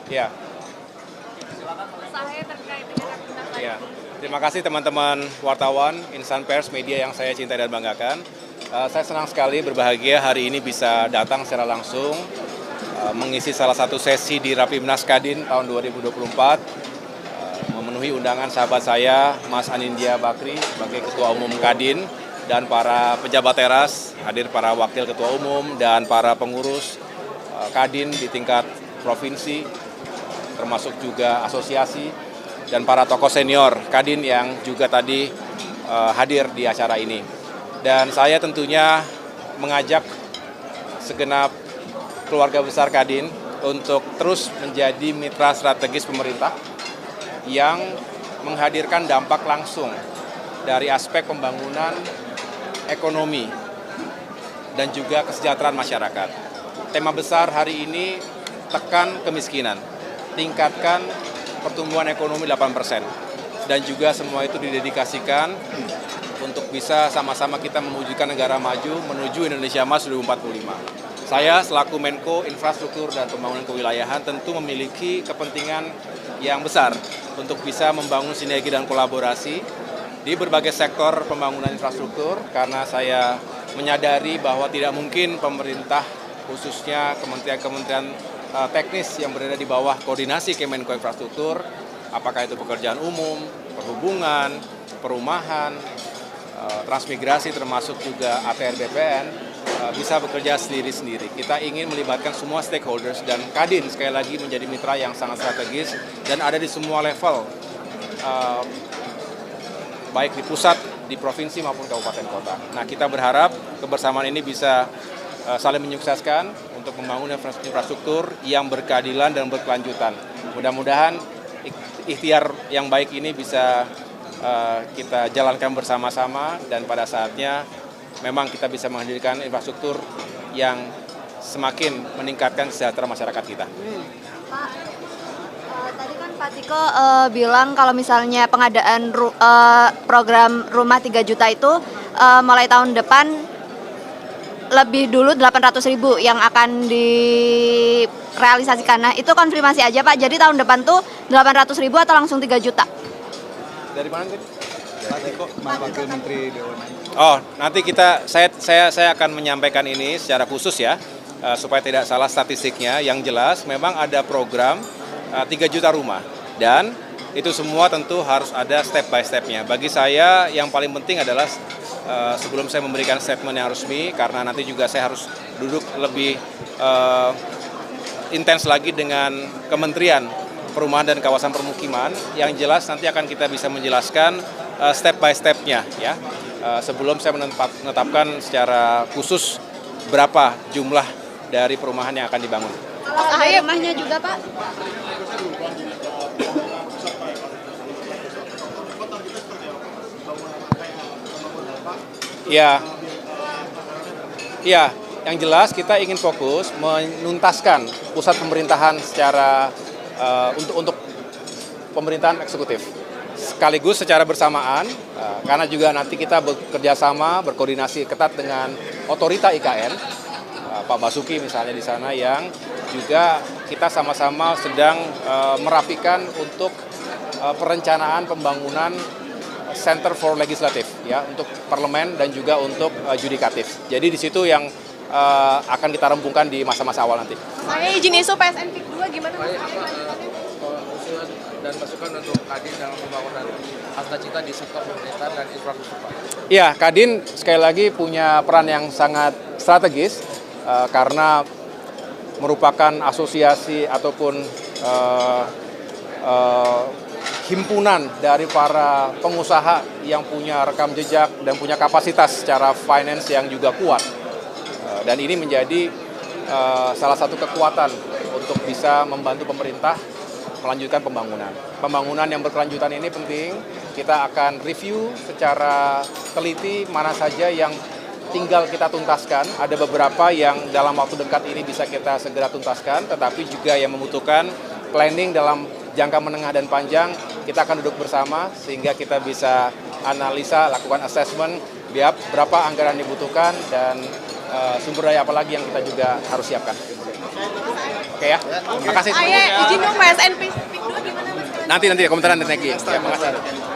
Ya, Saya terkait dengan Rapimnas tadi. ya. Terima kasih teman-teman wartawan, insan pers, media yang saya cintai dan banggakan. Saya senang sekali berbahagia hari ini bisa datang secara langsung mengisi salah satu sesi di Rapimnas Kadin tahun 2024, memenuhi undangan sahabat saya, Mas Anindya Bakri sebagai Ketua Umum Kadin dan para pejabat teras, hadir para wakil Ketua Umum dan para pengurus Kadin di tingkat provinsi, termasuk juga asosiasi dan para tokoh senior Kadin yang juga tadi hadir di acara ini. Dan saya tentunya mengajak segenap keluarga besar Kadin untuk terus menjadi mitra strategis pemerintah yang menghadirkan dampak langsung dari aspek pembangunan ekonomi dan juga kesejahteraan masyarakat. Tema besar hari ini tekan kemiskinan, tingkatkan pertumbuhan ekonomi 8%. Dan juga semua itu didedikasikan untuk bisa sama-sama kita mewujudkan negara maju menuju Indonesia Emas 2045. Saya selaku Menko Infrastruktur dan Pembangunan Kewilayahan tentu memiliki kepentingan yang besar untuk bisa membangun sinergi dan kolaborasi di berbagai sektor pembangunan infrastruktur, karena saya menyadari bahwa tidak mungkin pemerintah, khususnya kementerian-kementerian teknis yang berada di bawah koordinasi Kemenko Infrastruktur, apakah itu pekerjaan umum, perhubungan, perumahan, transmigrasi, termasuk juga APR BPN, bisa bekerja sendiri-sendiri. Kita ingin melibatkan semua stakeholders dan Kadin sekali lagi menjadi mitra yang sangat strategis dan ada di semua level, baik di pusat, di provinsi maupun kabupaten kota. Nah, kita berharap kebersamaan ini bisa saling menyukseskan untuk membangun infrastruktur yang berkeadilan dan berkelanjutan. Mudah-mudahan ikhtiar yang baik ini bisa kita jalankan bersama-sama dan pada saatnya memang kita bisa menghadirkan infrastruktur yang semakin meningkatkan kesejahteraan masyarakat kita. Pak, tadi kan Pak Tiko bilang kalau misalnya pengadaan program rumah 3 juta itu mulai tahun depan lebih dulu 800.000 yang akan direalisasikan. Nah, itu konfirmasi aja Pak. Jadi tahun depan tuh 800.000 atau langsung 3 juta? Dari mana tadi? Pak Tiko, Wakil Menteri BUMN. Oh, nanti saya akan menyampaikan ini secara khusus ya, supaya tidak salah statistiknya. Yang jelas memang ada program 3 juta rumah dan itu semua tentu harus ada step by step-nya. Bagi saya yang paling penting adalah sebelum saya memberikan statement yang resmi, karena nanti juga saya harus duduk lebih intens lagi dengan Kementerian Perumahan dan Kawasan Permukiman, yang jelas nanti akan kita bisa menjelaskan step by step-nya ya. Sebelum saya menetapkan secara khusus berapa jumlah dari perumahan yang akan dibangun. Kalau ada rumahnya juga Pak? Ya, yang jelas kita ingin fokus menuntaskan pusat pemerintahan secara untuk pemerintahan eksekutif. Sekaligus secara bersamaan, karena juga nanti kita bekerja sama, berkoordinasi ketat dengan otorita IKN, Pak Basuki misalnya di sana, yang juga kita sama-sama sedang merapikan untuk perencanaan pembangunan Center for Legislative ya, untuk parlemen dan juga untuk judikatif. Jadi di situ yang akan kita rempungkan di masa-masa awal nanti. Saya izin isu PSN PIK 2 gimana? Usulan dan masukan untuk Kadin dalam pembangunan cita-cita di sektor pemerintahan dan infrastruktur. Ya, Kadin sekali lagi punya peran yang sangat strategis karena merupakan asosiasi ataupun himpunan dari para pengusaha yang punya rekam jejak dan punya kapasitas secara finance yang juga kuat. Dan ini menjadi salah satu kekuatan untuk bisa membantu pemerintah melanjutkan pembangunan. Pembangunan yang berkelanjutan ini penting. Kita akan review secara teliti mana saja yang tinggal kita tuntaskan. Ada beberapa yang dalam waktu dekat ini bisa kita segera tuntaskan, tetapi juga yang membutuhkan planning dalam jangka menengah dan panjang. Kita akan duduk bersama sehingga kita bisa analisa, lakukan assessment, berapa anggaran dibutuhkan, dan sumber daya apa lagi yang kita juga harus siapkan. Oke ya, makasih. Izin dong PSN Pik 2 gimana Mas? Nanti komentar nanti. Ya, makasih.